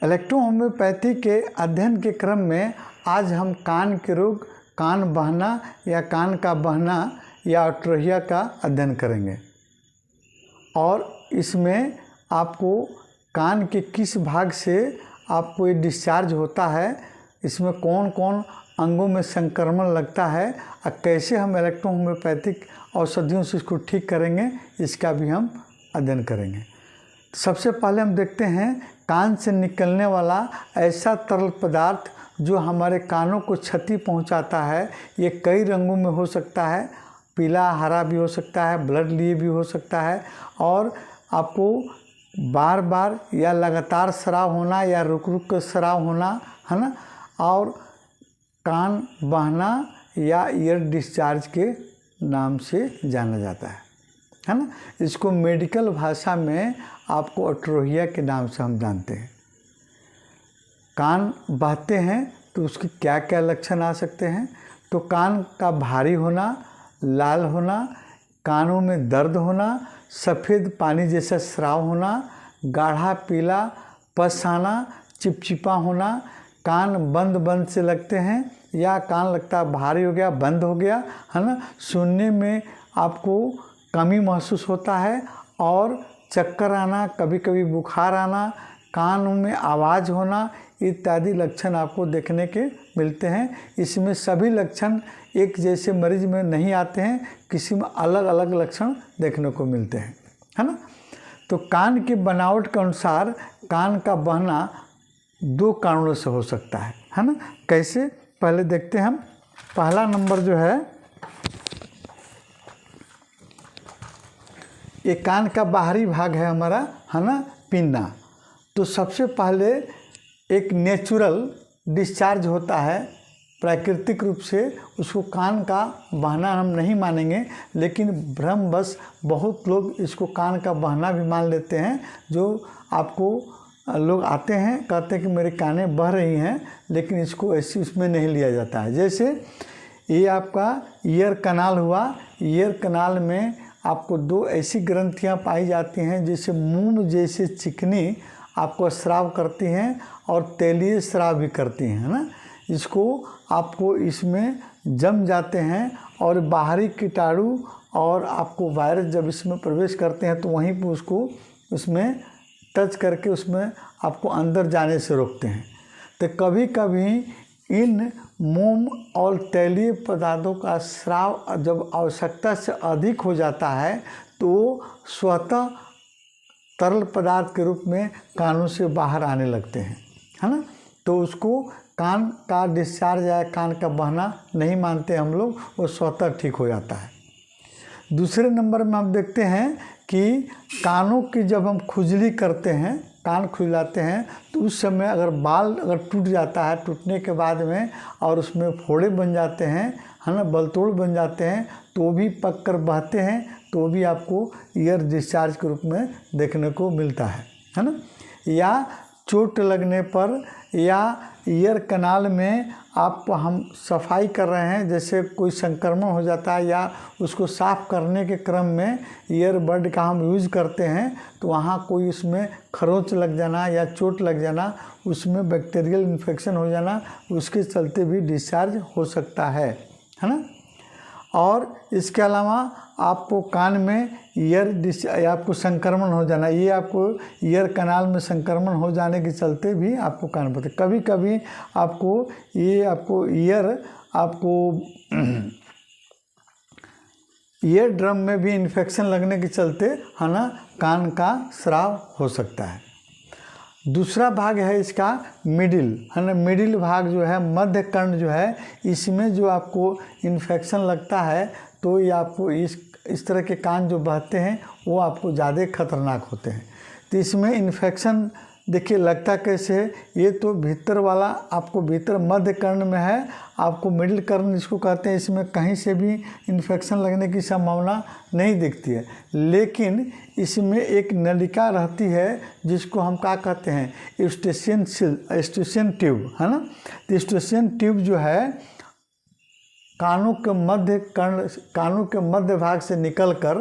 Electrohomoeopathy के अध्ययन के क्रम में आज हम कान के रोग, कान बहना या कान का बहना या अट्रोहिया का अध्ययन करेंगे। और इसमें आपको कान के किस भाग से आपको ये डिस्चार्ज होता है, इसमें कौन कौन अंगों में संक्रमण लगता है और कैसे हम इलेक्ट्रोहोम्योपैथिक औषधियों से इसको ठीक करेंगे, इसका भी हम अध्ययन करेंगे। सबसे पहले हम देखते हैं कान से निकलने वाला ऐसा तरल पदार्थ जो हमारे कानों को क्षति पहुंचाता है। ये कई रंगों में हो सकता है, पीला हरा भी हो सकता है, ब्लड लिए भी हो सकता है, और आपको बार बार या लगातार स्राव होना या रुक रुक कर स्राव होना है ना, और कान बहना या ईयर डिस्चार्ज के नाम से जाना जाता है ना। इसको मेडिकल भाषा में आपको अट्रोहिया के नाम से हम जानते हैं। कान बहते हैं तो उसके क्या क्या लक्षण आ सकते हैं? तो कान का भारी होना, लाल होना, कानों में दर्द होना, सफ़ेद पानी जैसा स्राव होना, गाढ़ा पीला पस आना, चिपचिपा होना, कान बंद बंद से लगते हैं या कान लगता है भारी हो गया, बंद हो गया है ना, सुनने में आपको कमी महसूस होता है और चक्कर आना, कभी कभी बुखार आना, कानों में आवाज़ होना इत्यादि लक्षण आपको देखने के मिलते हैं। इसमें सभी लक्षण एक जैसे मरीज में नहीं आते हैं, किसी में अलग अलग लक्षण देखने को मिलते हैं, है ना। तो कान की बनावट के अनुसार कान का बहना दो कारणों से हो सकता है ना। कैसे, पहले देखते हैं हम। पहला नंबर जो है, ये कान का बाहरी भाग है हमारा, है ना, पिन्ना। तो सबसे पहले एक नेचुरल डिस्चार्ज होता है, प्राकृतिक रूप से उसको कान का बहना हम नहीं मानेंगे, लेकिन भ्रमवश बहुत लोग इसको कान का बहना भी मान लेते हैं। जो आपको लोग आते हैं, कहते हैं कि मेरे कानें बह रही हैं, लेकिन इसको ऐसी उसमें नहीं लिया जाता है। जैसे ये आपका ईयर कनाल हुआ, ईयर कनाल में आपको दो ऐसी ग्रंथियां पाई जाती हैं जैसे मोम जैसे चिकनी आपको स्राव करती हैं और तेलीय स्राव भी करती हैं, है ना। इसको आपको इसमें जम जाते हैं और बाहरी कीटाणु और आपको वायरस जब इसमें प्रवेश करते हैं तो वहीं पर उसको उसमें टच करके उसमें आपको अंदर जाने से रोकते हैं। तो कभी कभी इन मोम और तैलीय पदार्थों का स्राव जब आवश्यकता से अधिक हो जाता है तो स्वतः तरल पदार्थ के रूप में कानों से बाहर आने लगते हैं, है ना। तो उसको कान का डिस्चार्ज या कान का बहना नहीं मानते हम लोग, वो स्वतः ठीक हो जाता है। दूसरे नंबर में हम देखते हैं कि कानों की जब हम खुजली करते हैं, कान खुजलाते हैं, तो उस समय अगर बाल अगर टूट जाता है, टूटने के बाद में और उसमें फोड़े बन जाते हैं, है ना, बलतोड़ बन जाते हैं, तो भी पक कर बहते हैं, तो भी आपको ईयर डिस्चार्ज के रूप में देखने को मिलता है ना। या चोट लगने पर या ईयर कनाल में आप हम सफाई कर रहे हैं, जैसे कोई संक्रमण हो जाता है या उसको साफ़ करने के क्रम में ईयरबड का हम यूज़ करते हैं, तो वहाँ कोई उसमें खरोंच लग जाना या चोट लग जाना, उसमें बैक्टीरियल इन्फेक्शन हो जाना, उसके चलते भी डिस्चार्ज हो सकता है ना। और इसके अलावा आपको कान में आपको संक्रमण हो जाना, ये आपको ईयर कनाल में संक्रमण हो जाने के चलते भी आपको कान पड़ते। कभी कभी आपको ईयर ड्रम में भी इन्फेक्शन लगने के चलते, है ना, कान का स्राव हो सकता है। दूसरा भाग है इसका मिडिल, है ना। मिडिल भाग जो है, मध्य कर्ण जो है, इसमें जो आपको इन्फेक्शन लगता है तो ये आपको इस तरह के कान जो बहते हैं वो आपको ज़्यादा खतरनाक होते हैं। तो इसमें इन्फेक्शन देखिए लगता कैसे है, ये तो भीतर वाला आपको भीतर मध्य कर्ण में है, आपको मिडिल कर्ण जिसको कहते हैं, इसमें कहीं से भी इन्फेक्शन लगने की संभावना नहीं दिखती है, लेकिन इसमें एक नलिका रहती है जिसको हम क्या कहते हैं, यूस्टेशियन ट्यूब, है ना। तो यूस्टेशियन ट्यूब जो है कानों के मध्य भाग से निकलकर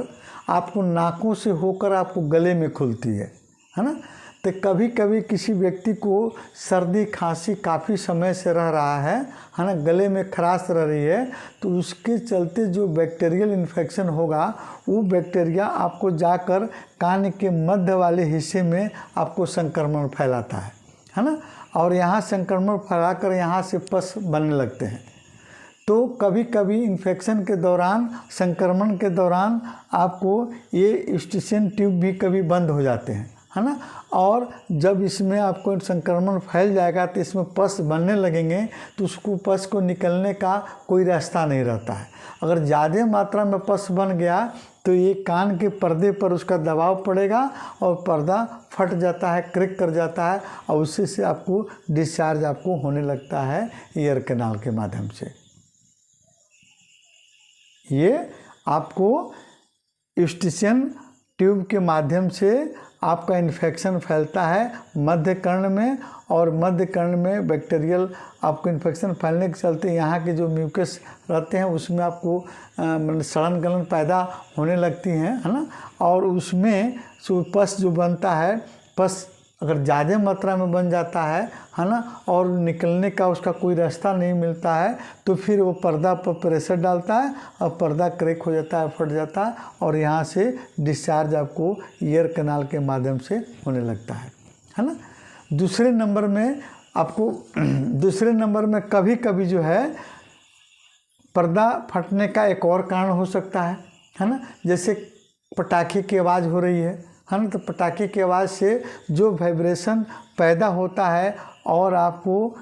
आपको नाकों से होकर आपको गले में खुलती है ना। तो कभी कभी किसी व्यक्ति को सर्दी खांसी काफ़ी समय से रह रहा है ना, गले में खराश रह रही है, तो उसके चलते जो बैक्टीरियल इन्फेक्शन होगा वो बैक्टीरिया आपको जाकर कान के मध्य वाले हिस्से में आपको संक्रमण फैलाता है ना, और यहाँ संक्रमण फैलाकर यहाँ से पस बनने लगते हैं। तो कभी कभी इन्फेक्शन के दौरान, संक्रमण के दौरान आपको ये यूस्ट्रिशियन ट्यूब भी कभी बंद हो जाते हैं, है ना, और जब इसमें आपको संक्रमण फैल जाएगा तो इसमें पस बनने लगेंगे, तो उसको पस को निकलने का कोई रास्ता नहीं रहता है। अगर ज़्यादा मात्रा में पस बन गया तो ये कान के पर्दे पर उसका दबाव पड़ेगा और पर्दा फट जाता है, क्रैक कर जाता है, और उससे से आपको डिस्चार्ज आपको होने लगता है ईयर कैनाल के माध्यम से। ये आपको यूस्ट्रिशियन ट्यूब के माध्यम से आपका इन्फेक्शन फैलता है मध्य कर्ण में, और मध्य कर्ण में बैक्टीरियल आपको इन्फेक्शन फैलने के चलते यहाँ के जो म्यूकस रहते हैं उसमें आपको मतलब सड़न गलन पैदा होने लगती हैं, है ना, और उसमें जो पस जो बनता है, पस अगर ज़्यादा मात्रा में बन जाता है ना, और निकलने का उसका कोई रास्ता नहीं मिलता है, तो फिर वो पर्दा पर प्रेशर डालता है और पर्दा क्रैक हो जाता है, फट जाता है, और यहाँ से डिस्चार्ज आपको ईयर कैनाल के माध्यम से होने लगता है ना। दूसरे नंबर में कभी कभी जो है पर्दा फटने का एक और कारण हो सकता है ना, जैसे पटाखे की आवाज़ हो रही है ना, तो पटाखे की आवाज़ से जो वाइब्रेशन पैदा होता है और आपको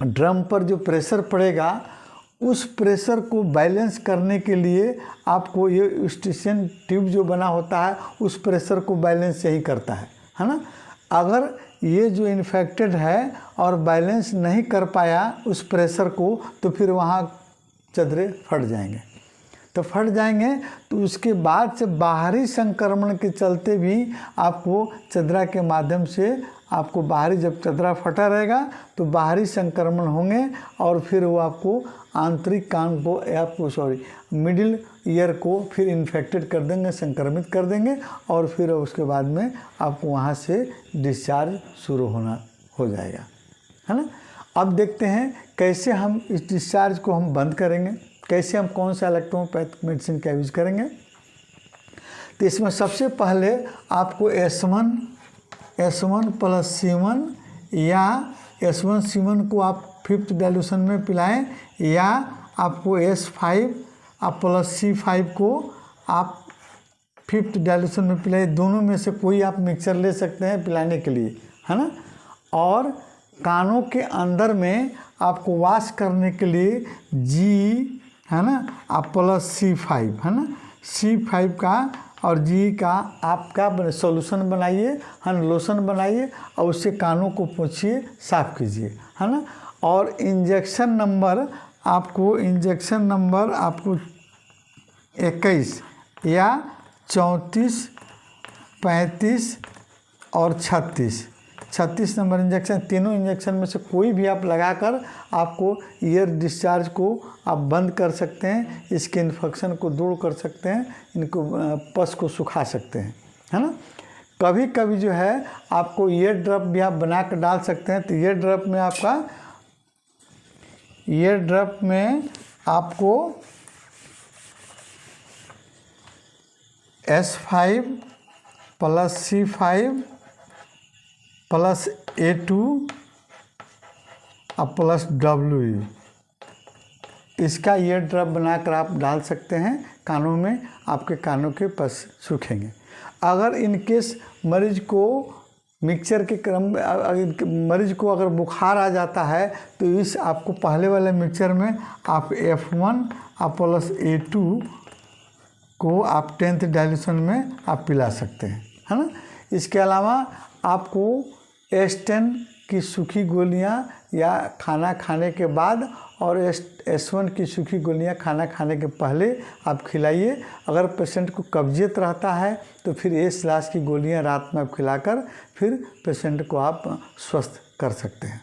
ड्रम पर जो प्रेशर पड़ेगा उस प्रेशर को बैलेंस करने के लिए आपको ये यूस्ट्रिशियन ट्यूब जो बना होता है उस प्रेशर को बैलेंस यही करता है ना। अगर ये जो इन्फेक्टेड है और बैलेंस नहीं कर पाया उस प्रेशर को, तो फिर वहाँ चदरे फट जाएंगे। तो फट जाएंगे तो उसके बाद से बाहरी संक्रमण के चलते भी आपको चदरा के माध्यम से आपको बाहरी, जब चदरा फटा रहेगा तो बाहरी संक्रमण होंगे, और फिर वो आपको आंतरिक कान को मिडिल ईयर को फिर इन्फेक्टेड कर देंगे, संक्रमित कर देंगे, और फिर उसके बाद में आपको वहाँ से डिस्चार्ज शुरू हो जाएगा, है ना। अब देखते हैं कैसे हम इस डिस्चार्ज को हम बंद करेंगे, कैसे हम कौन सा इलेक्ट्रोपैथिक मेडिसिन का यूज़ करेंगे। तो इसमें सबसे पहले आपको S1 प्लस C1 या S1 C1 को आप 5th डाइल्यूशन में पिलाएं, या आपको S5 प्लस C5 को आप 5th डाइल्यूशन में पिलाएं। दोनों में से कोई आप मिक्सचर ले सकते हैं पिलाने के लिए, है ना। और कानों के अंदर में आपको वॉश करने के लिए G, है ना, आप प्लस C5, है ना, C5 का और G का आपका सॉल्यूशन बनाइए, है ना, लोशन बनाइए, और उससे कानों को पोंछिए, साफ़ कीजिए, है ना। और इंजेक्शन नंबर आपको 21 या 34, 35 और 36 नंबर इंजेक्शन, तीनों इंजेक्शन में से कोई भी आप लगाकर आपको ईयर डिस्चार्ज को आप बंद कर सकते हैं, इसके इन्फेक्शन को दूर कर सकते हैं, इनको पस को सुखा सकते हैं, है ना। कभी कभी जो है आपको ईयर ड्रॉप भी आप बना कर डाल सकते हैं। तो ईयर ड्रॉप में आपको S5 plus C5 plus A2 और प्लस WE, इसका ईयर ड्रॉप बनाकर आप डाल सकते हैं कानों में, आपके कानों के पस सूखेंगे। अगर इन केस मरीज को मिक्सचर के क्रम में मरीज को अगर बुखार आ जाता है तो इस आपको पहले वाले मिक्सचर में आप F1 प्लस A2 को आप 10th डाइल्यूशन में आप पिला सकते हैं, है ना। इसके अलावा आपको S10 की सूखी गोलियां या खाना खाने के बाद और S1 की सूखी गोलियां खाना खाने के पहले आप खिलाइए। अगर पेशेंट को कब्जियत रहता है तो फिर S की गोलियां रात में आप खिलाकर फिर पेशेंट को आप स्वस्थ कर सकते हैं।